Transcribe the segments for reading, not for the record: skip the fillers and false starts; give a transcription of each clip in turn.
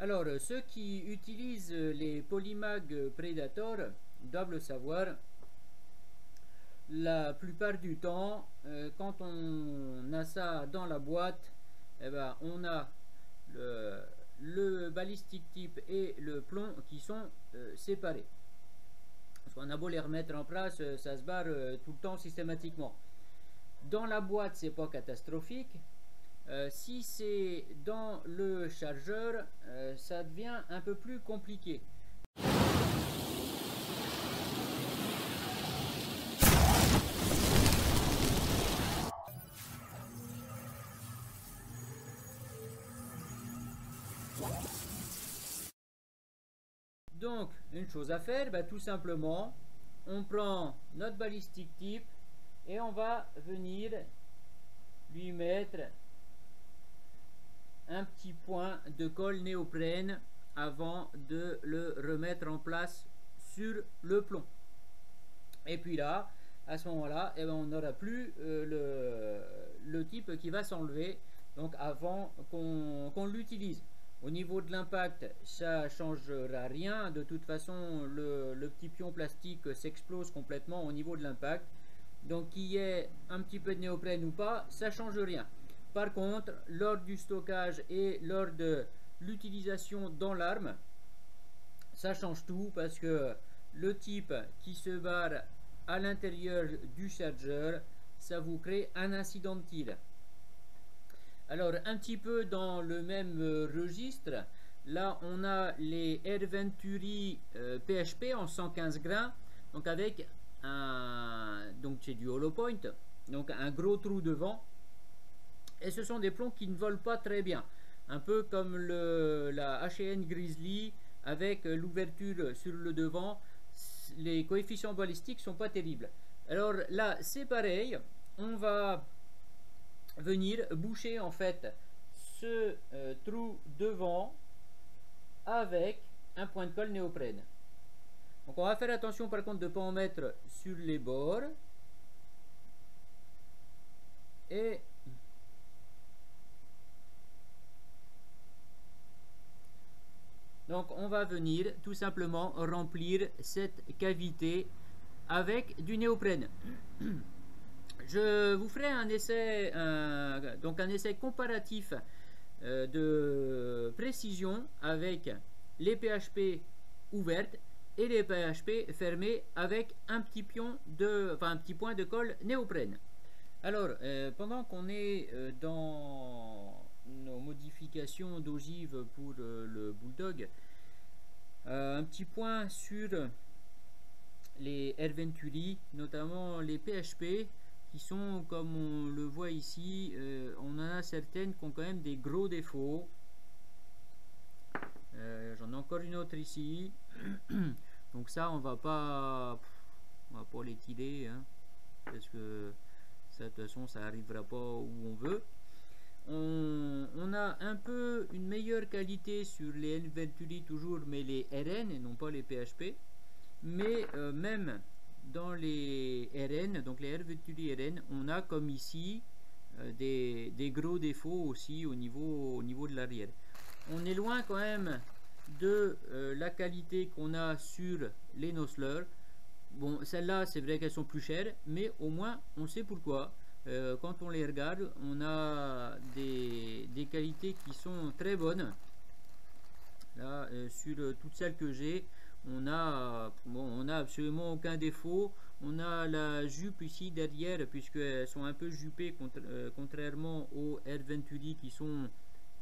Alors, ceux qui utilisent les Polymag Predator doivent le savoir. La plupart du temps, quand on a ça dans la boîte, eh ben, on a le balistic tip et le plomb qui sont séparés. Parce qu'on a beau les remettre en place, ça se barre tout le temps systématiquement. Dans la boîte, c'est pas catastrophique. Si c'est dans le chargeur, ça devient un peu plus compliqué. Donc, une chose à faire, bah, tout simplement, on prend notre balistic tip et on va venir lui mettre un petit point de colle néoprène avant de le remettre en place sur le plomb. Et puis là, à ce moment-là, eh ben, on n'aura plus le type qui va s'enlever, donc avant qu'on l'utilise. Au niveau de l'impact, ça ne changera rien. De toute façon, le petit pion plastique s'explose complètement au niveau de l'impact. Donc qu'il y ait un petit peu de néoprène ou pas, ça ne change rien. Par contre, lors du stockage et lors de l'utilisation dans l'arme, ça change tout parce que le type qui se barre à l'intérieur du chargeur, ça vous crée un incident de tir. Alors, un petit peu dans le même registre, là on a les Air Venturi PHP en 115 grains, donc avec donc c'est du hollow point, donc un gros trou devant, et ce sont des plombs qui ne volent pas très bien, un peu comme la HN Grizzly avec l'ouverture sur le devant. Les coefficients balistiques sont pas terribles. Alors là c'est pareil, on va venir boucher en fait ce trou devant avec un point de colle néoprène. Donc on va faire attention par contre de ne pas en mettre sur les bords. Et donc on va venir tout simplement remplir cette cavité avec du néoprène. Je vous ferai un essai, donc un essai comparatif de précision avec les PHP ouvertes et les PHP fermées avec un petit pion un petit point de colle néoprène. Alors, pendant qu'on est dans nos modifications d'ogive pour le Bulldog, un petit point sur les Air Venturi, notamment les PHP, qui sont, comme on le voit ici, on en a certaines qui ont quand même des gros défauts. J'en ai encore une autre ici. Donc ça, on va pas les tirer, hein, parce que ça, de toute façon, ça arrivera pas où on veut. On a un peu une meilleure qualité sur les Air Venturi toujours, mais les RN et non pas les PHP. Mais même dans les RN, donc les Air Venturi RN, on a comme ici des gros défauts aussi au niveau de l'arrière. On est loin quand même de la qualité qu'on a sur les Nosler. Bon, celles-là, c'est vrai qu'elles sont plus chères, mais au moins on sait pourquoi. Quand on les regarde, on a des qualités qui sont très bonnes. Là, sur toutes celles que j'ai, on a absolument aucun défaut. On a la jupe ici derrière, puisqu'elles sont un peu jupées, contrairement aux Air Venturi qui sont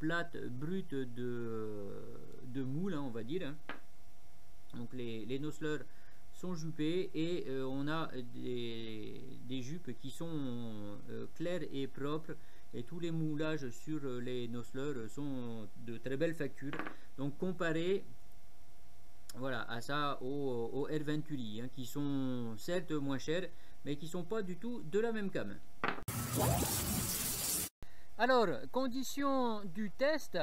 plates, brutes de moule, hein, on va dire. Donc les Nosler sont jupés et on a des jupes qui sont claires et propres, et tous les moulages sur les Nosler sont de très belle facture. Donc comparé, voilà, à ça aux Air Venturi, hein, qui sont certes moins chers, mais qui sont pas du tout de la même gamme. Alors, conditions du test,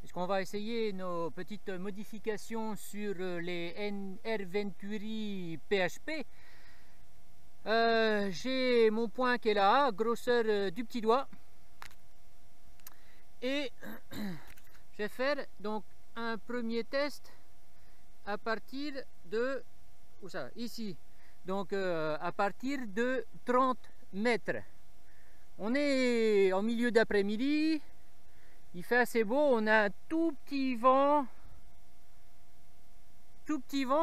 puisqu'on va essayer nos petites modifications sur les Air Venturi PHP. J'ai mon point qui est là, grosseur du petit doigt, et je vais faire donc un premier test à partir de, où ça, ici, donc à partir de 30 mètres. On est en milieu d'après-midi, il fait assez beau, on a un tout petit vent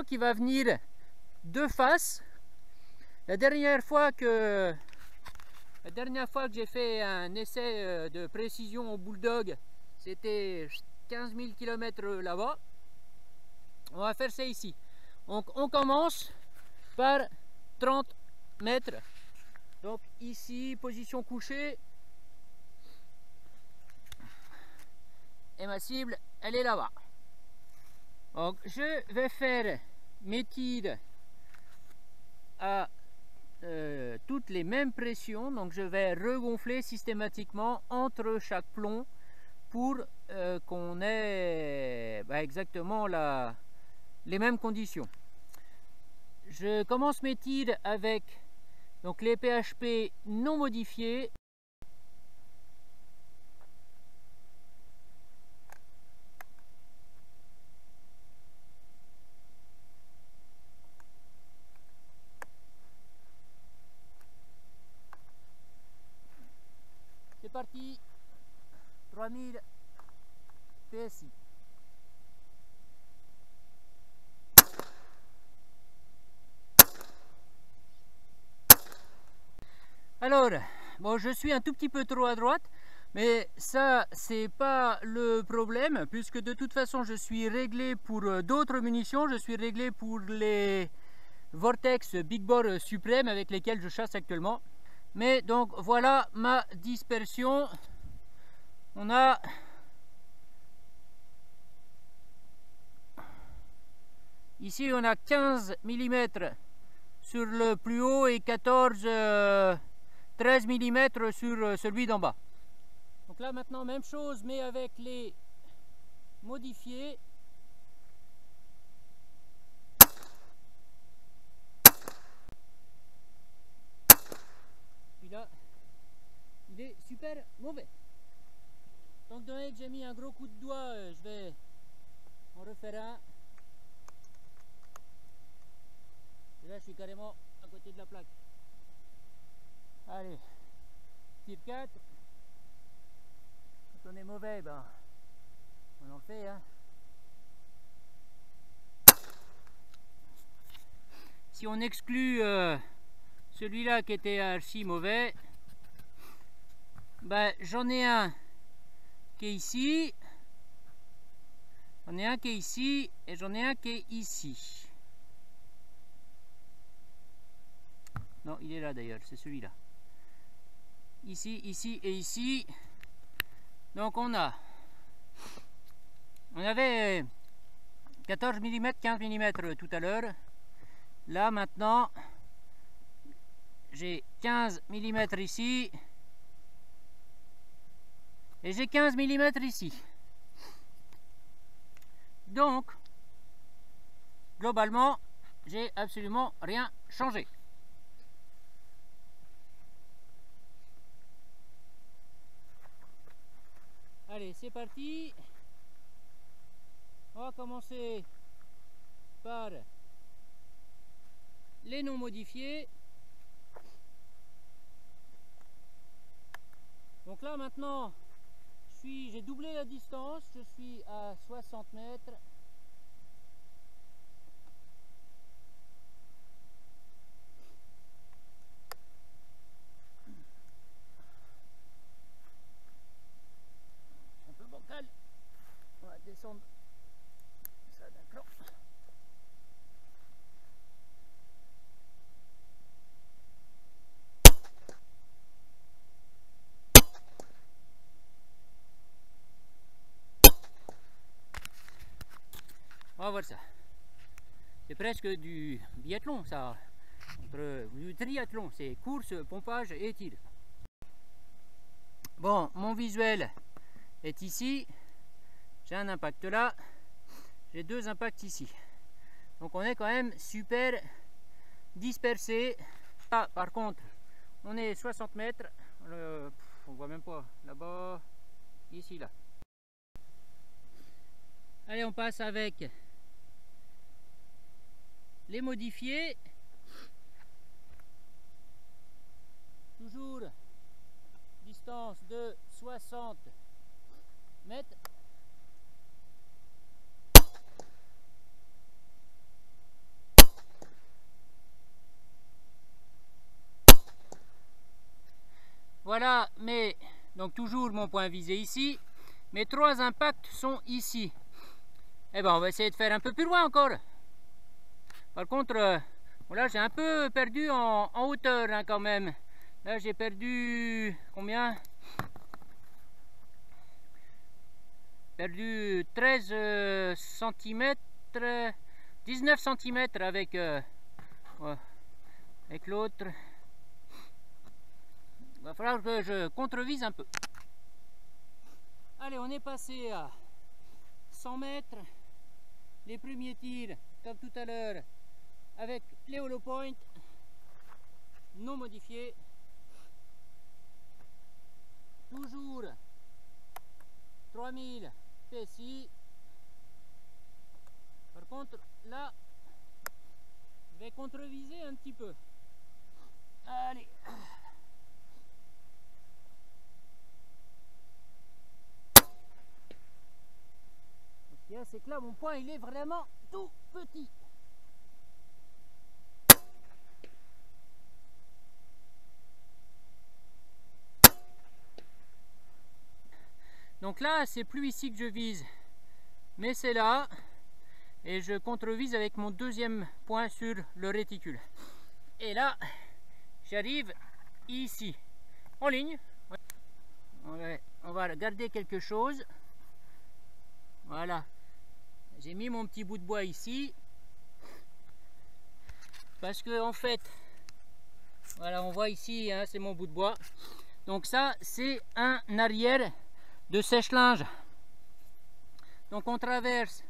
qui va venir de face. La dernière fois que j'ai fait un essai de précision au bulldog, c'était 15 000 km là-bas. On va faire ça ici. Donc on commence par 30 mètres. Donc ici, position couchée. Et ma cible, elle est là-bas. Donc je vais faire mes tirs à toutes les mêmes pressions. Donc je vais regonfler systématiquement entre chaque plomb pour qu'on ait exactement les mêmes conditions. Je commence mes tirs avec donc les PHP non modifiés. C'est parti, 3000 PSI. Alors, bon, je suis un tout petit peu trop à droite, mais ça, c'est pas le problème, puisque de toute façon, je suis réglé pour d'autres munitions. Je suis réglé pour les Vortex Big Bore Supreme avec lesquels je chasse actuellement. Mais donc, voilà ma dispersion. On a ici, on a 15 mm sur le plus haut et 13 mm sur celui d'en bas. Donc là maintenant même chose mais avec les modifiés. Puis là il est super mauvais. Donc donné que j'ai mis un gros coup de doigt, je vais en refaire un. Et là je suis carrément à côté de la plaque. Allez, tir 4. Quand on est mauvais, ben, on en fait. Hein. Si on exclut celui-là qui était archi mauvais, ben, j'en ai un qui est ici, j'en ai un qui est ici et j'en ai un qui est ici. Non, il est là d'ailleurs, c'est celui-là. Ici, ici et ici. Donc on avait 14 mm, 15 mm tout à l'heure. Là maintenant, j'ai 15 mm ici. Et j'ai 15 mm ici. Donc, globalement, j'ai absolument rien changé. Allez, c'est parti. On va commencer par les non modifiés. Donc là maintenant, j'ai doublé la distance, je suis à 60 mètres. Un peu bancal. On va descendre ça d'un cran. On va voir ça. C'est presque du biathlon ça. Du triathlon, c'est course, pompage et tir. Bon, mon visuel est ici. J'ai un impact là. J'ai deux impacts ici. Donc on est quand même super dispersé. Là, par contre, on est 60 mètres. On voit même pas là-bas, ici, là. Allez, on passe avec les modifiés. Toujours distance de 60 mètres. Voilà, mais donc toujours mon point visé ici. Mes 3 impacts sont ici. Et ben on va essayer de faire un peu plus loin encore. Par contre, voilà, j'ai un peu perdu en hauteur hein, quand même. Là j'ai perdu combien? Perdu 13 cm, 19 cm avec, ouais, avec l'autre. Il va falloir que je contrevise un peu. Allez, on est passé à 100 mètres. Les premiers tirs, comme tout à l'heure, avec les hollow point non modifiés. Toujours 3000 PSI. Par contre, là, je vais contreviser un petit peu. Allez. C'est que là mon point il est vraiment tout petit. Donc là c'est plus ici que je vise, mais c'est là, et je contrevise avec mon deuxième point sur le réticule. Et là j'arrive ici en ligne. On va garder quelque chose. Voilà. J'ai mis mon petit bout de bois ici parce que en fait, voilà, on voit ici, hein, c'est mon bout de bois. Donc ça, c'est un arrière de sèche-linge. Donc on traverse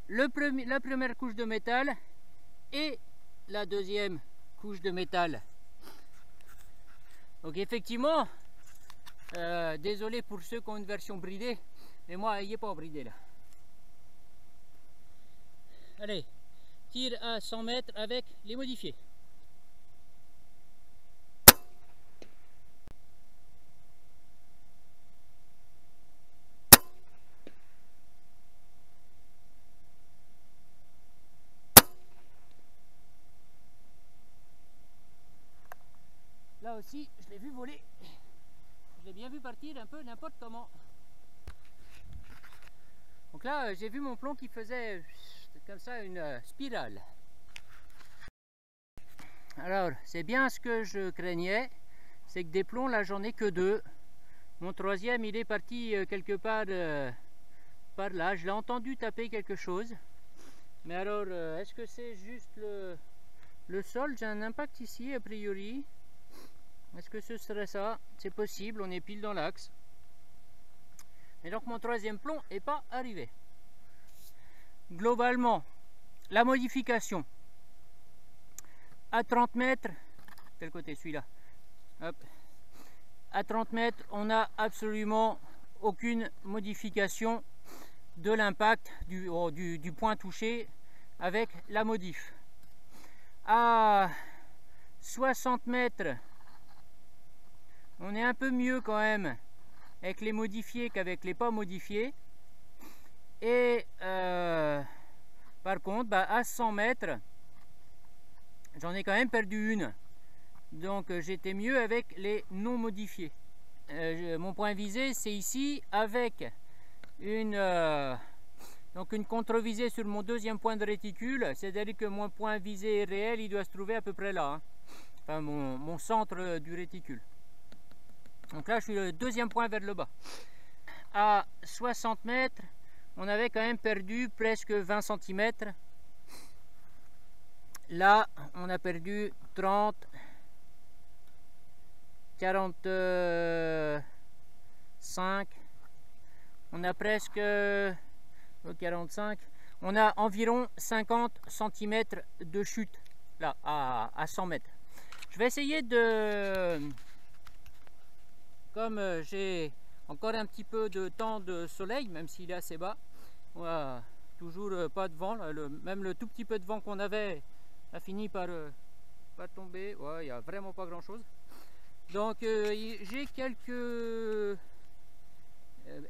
la première couche de métal et la deuxième couche de métal. Donc effectivement, désolé pour ceux qui ont une version bridée, mais moi, il n'est pas bridé là. Allez, tire à 100 mètres avec les modifiés. Là aussi, je l'ai vu voler. Je l'ai bien vu partir un peu n'importe comment. Donc là, j'ai vu mon plomb qui faisait comme ça une spirale. Alors, c'est bien ce que je craignais, c'est que des plombs, là, j'en ai que 2. Mon troisième, il est parti quelque part par là. Je l'ai entendu taper quelque chose. Mais alors, est-ce que c'est juste le sol? J'ai un impact ici, a priori. Est-ce que ce serait ça? C'est possible, on est pile dans l'axe. Et donc, mon troisième plomb n'est pas arrivé. Globalement, la modification à 30 mètres, quel côté celui-là? À 30 mètres, on n'a absolument aucune modification de l'impact du point touché avec la modif. À 60 mètres, on est un peu mieux quand même avec les modifiés qu'avec les pas modifiés. Et par contre, à 100 mètres, j'en ai quand même perdu une. Donc j'étais mieux avec les non modifiés. Mon point visé, c'est ici avec une contre-visée sur mon deuxième point de réticule. C'est-à-dire que mon point visé réel, il doit se trouver à peu près là. Hein. Enfin, mon centre du réticule. Donc là, je suis le deuxième point vers le bas. À 60 mètres, on avait quand même perdu presque 20 cm. Là, on a perdu 30, 45, on a presque 45, on a environ 50 cm de chute, là, à 100 mètres. Je vais essayer de, comme j'ai encore un petit peu de temps de soleil, même s'il est assez bas, Voilà, toujours pas de vent, là, même le tout petit peu de vent qu'on avait a fini par tomber. Ouais, il n'y a vraiment pas grand chose. Donc j'ai quelques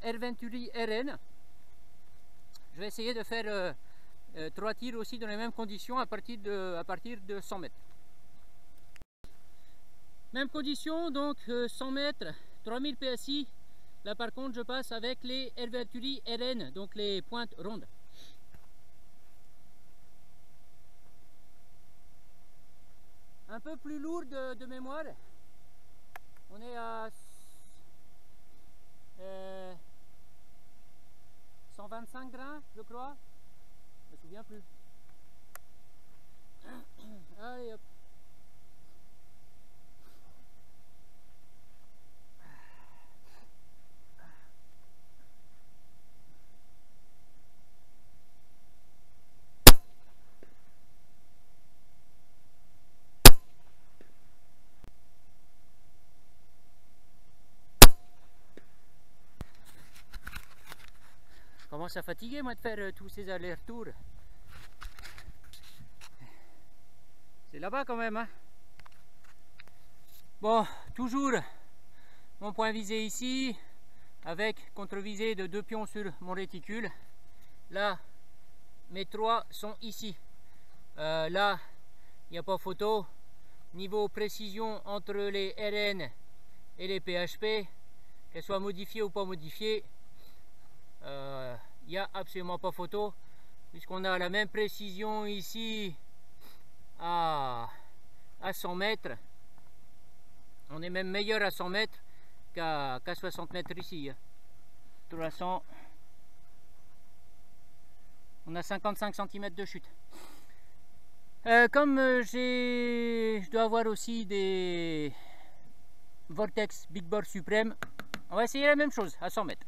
Air Venturi RN. Je vais essayer de faire 3 tirs aussi dans les mêmes conditions à partir de 100 mètres. Même condition, donc 100 mètres, 3000 PSI. Là par contre je passe avec les Air Venturi RN, donc les pointes rondes. Un peu plus lourd de mémoire. On est à 125 grains, je crois. Je me souviens plus. Allez hop. Je commence à fatiguer moi de faire tous ces allers-retours. C'est là-bas quand même, hein. Bon, toujours mon point visé ici, avec contre-visée de 2 pions sur mon réticule. Là, mes 3 sont ici. Là, il n'y a pas photo. Niveau précision entre les RN et les PHP, qu'elles soient modifiées ou pas modifiées, il n'y a absolument pas photo, puisqu'on a la même précision ici à 100 mètres. On est même meilleur à 100 mètres qu'à 60 mètres ici. De toute façon, on a 55 cm de chute. Comme je dois avoir aussi des Vortex Big Bore Supreme, on va essayer la même chose à 100 mètres.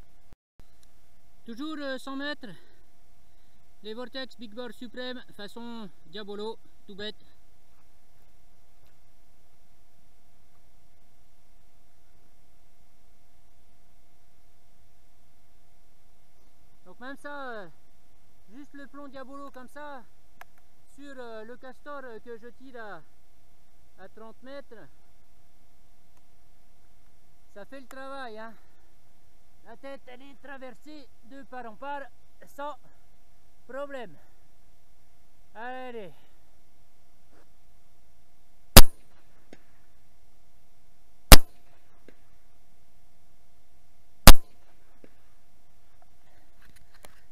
Toujours 100 mètres, les Vortex Big Bore Supreme façon Diabolo, tout bête. Donc même ça, juste le plomb Diabolo comme ça, sur le castor que je tire à 30 mètres, ça fait le travail, hein. La tête elle est traversée de part en part sans problème. Allez.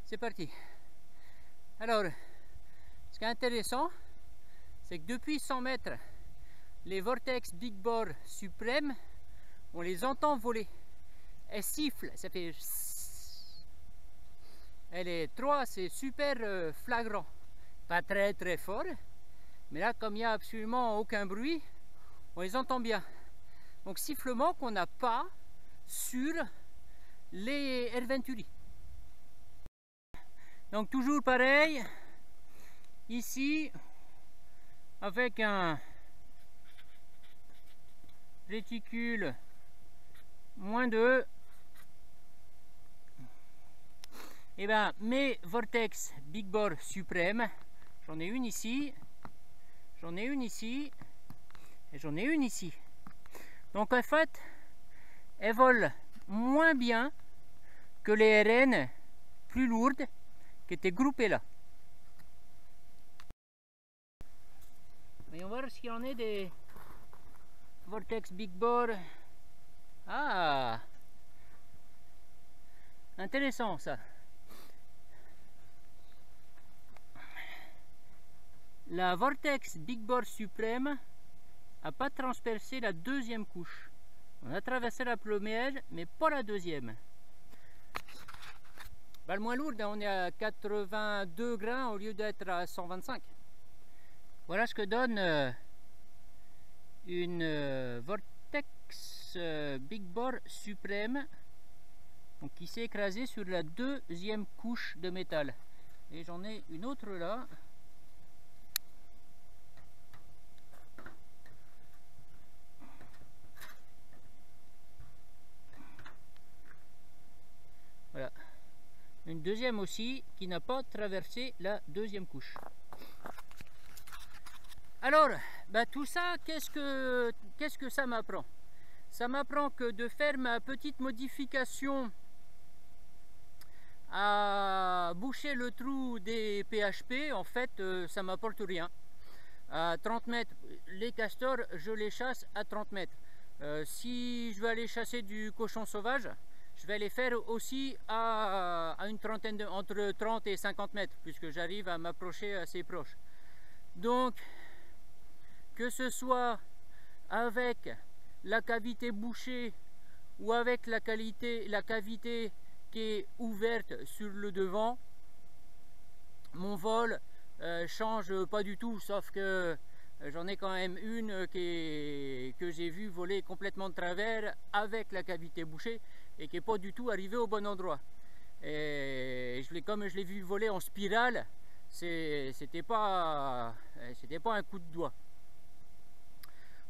C'est parti. Alors, ce qui est intéressant, c'est que depuis 100 mètres, les Vortex Big Bore Supreme, on les entend voler. Elles sifflent, ça fait... Les 3, c'est super flagrant. Pas très très fort, mais là, comme il n'y a absolument aucun bruit, on les entend bien. Donc sifflement qu'on n'a pas sur les Air Venturi. Donc toujours pareil, ici, avec un réticule -2, et ben mes Vortex Big Bore Supreme, j'en ai une ici, j'en ai une ici, et j'en ai une ici. Donc en fait, elles volent moins bien que les RN plus lourdes qui étaient groupées là. Voyons voir ce qu'il en est des Vortex Big Bore. Ah, intéressant ça. La Vortex Big Bore Supreme n'a pas transpercé la deuxième couche. On a traversé la première, mais pas la deuxième. Balle moins lourde, on est à 82 grains au lieu d'être à 125. Voilà ce que donne une Vortex Big Bore Supreme, donc qui s'est écrasée sur la deuxième couche de métal. Et j'en ai une autre là. Voilà. une deuxième aussi qui n'a pas traversé la deuxième couche. Alors, bah, tout ça, qu'est-ce que ça m'apprend? Ça m'apprend que de faire ma petite modification à boucher le trou des PHP, en fait, ça m'apporte rien. À 30 mètres, les castors, je les chasse à 30 mètres. Si je veux aller chasser du cochon sauvage, je vais les faire aussi à une trentaine entre 30 et 50 mètres, puisque j'arrive à m'approcher assez proche. Donc, que ce soit avec la cavité bouchée ou avec la cavité qui est ouverte sur le devant, mon vol change pas du tout, sauf que j'en ai quand même une que j'ai vu voler complètement de travers avec la cavité bouchée et qui n'est pas du tout arrivée au bon endroit. Et comme je l'ai vu voler en spirale, c'était pas un coup de doigt.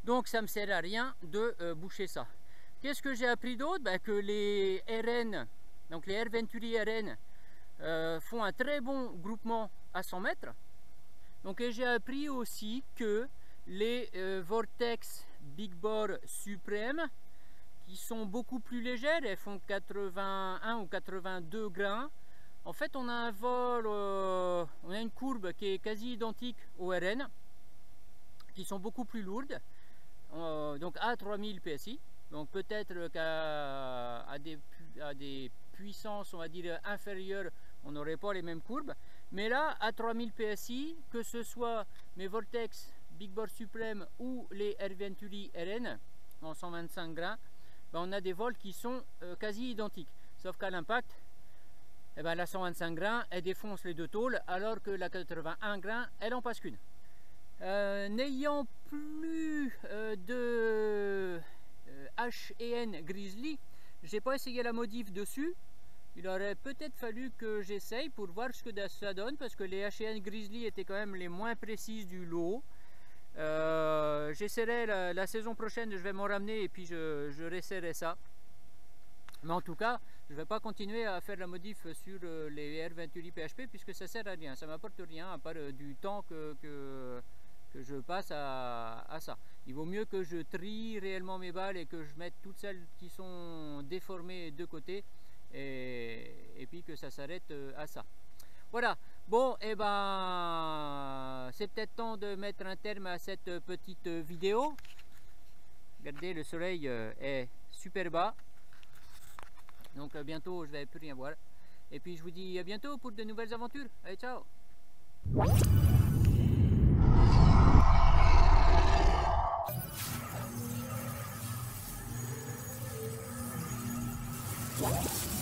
Donc ça ne me sert à rien de boucher ça. Qu'est-ce que j'ai appris d'autre? Ben, que les RN, donc les Air Venturi RN, font un très bon groupement à 100 mètres. Donc j'ai appris aussi que les Vortex Big Bore Supreme, qui sont beaucoup plus légères, elles font 81 ou 82 grains. En fait, on a un vol, on a une courbe qui est quasi identique aux RN, qui sont beaucoup plus lourdes. Donc à 3000 PSI, donc peut-être qu'à des puissances, on va dire, inférieures, on n'aurait pas les mêmes courbes, mais là, à 3000 PSI, que ce soit mes Vortex Big Bore Supreme ou les Air Venturi RN en 125 grains, ben on a des vols qui sont quasi identiques, sauf qu'à l'impact, eh ben, la 125 grains, elle défonce les deux tôles, alors que la 81 grains, elle en passe qu'une. N'ayant plus de H&N Grizzly, j'ai pas essayé la modif dessus. Il aurait peut-être fallu que j'essaye pour voir ce que ça donne, parce que les H&N Grizzly étaient quand même les moins précises du lot. J'essaierai la saison prochaine, je vais m'en ramener et puis je réessayerai ça. Mais en tout cas, je ne vais pas continuer à faire la modif sur les Air Venturi PHP, puisque ça sert à rien, ça m'apporte rien à part du temps que je passe à ça. Il vaut mieux que je trie réellement mes balles et que je mette toutes celles qui sont déformées de côté et puis que ça s'arrête à ça. Voilà, bon, et ben c'est peut-être temps de mettre un terme à cette petite vidéo. Regardez, le soleil est super bas, donc bientôt je vais plus rien voir. Et puis je vous dis à bientôt pour de nouvelles aventures. Allez, ciao. What?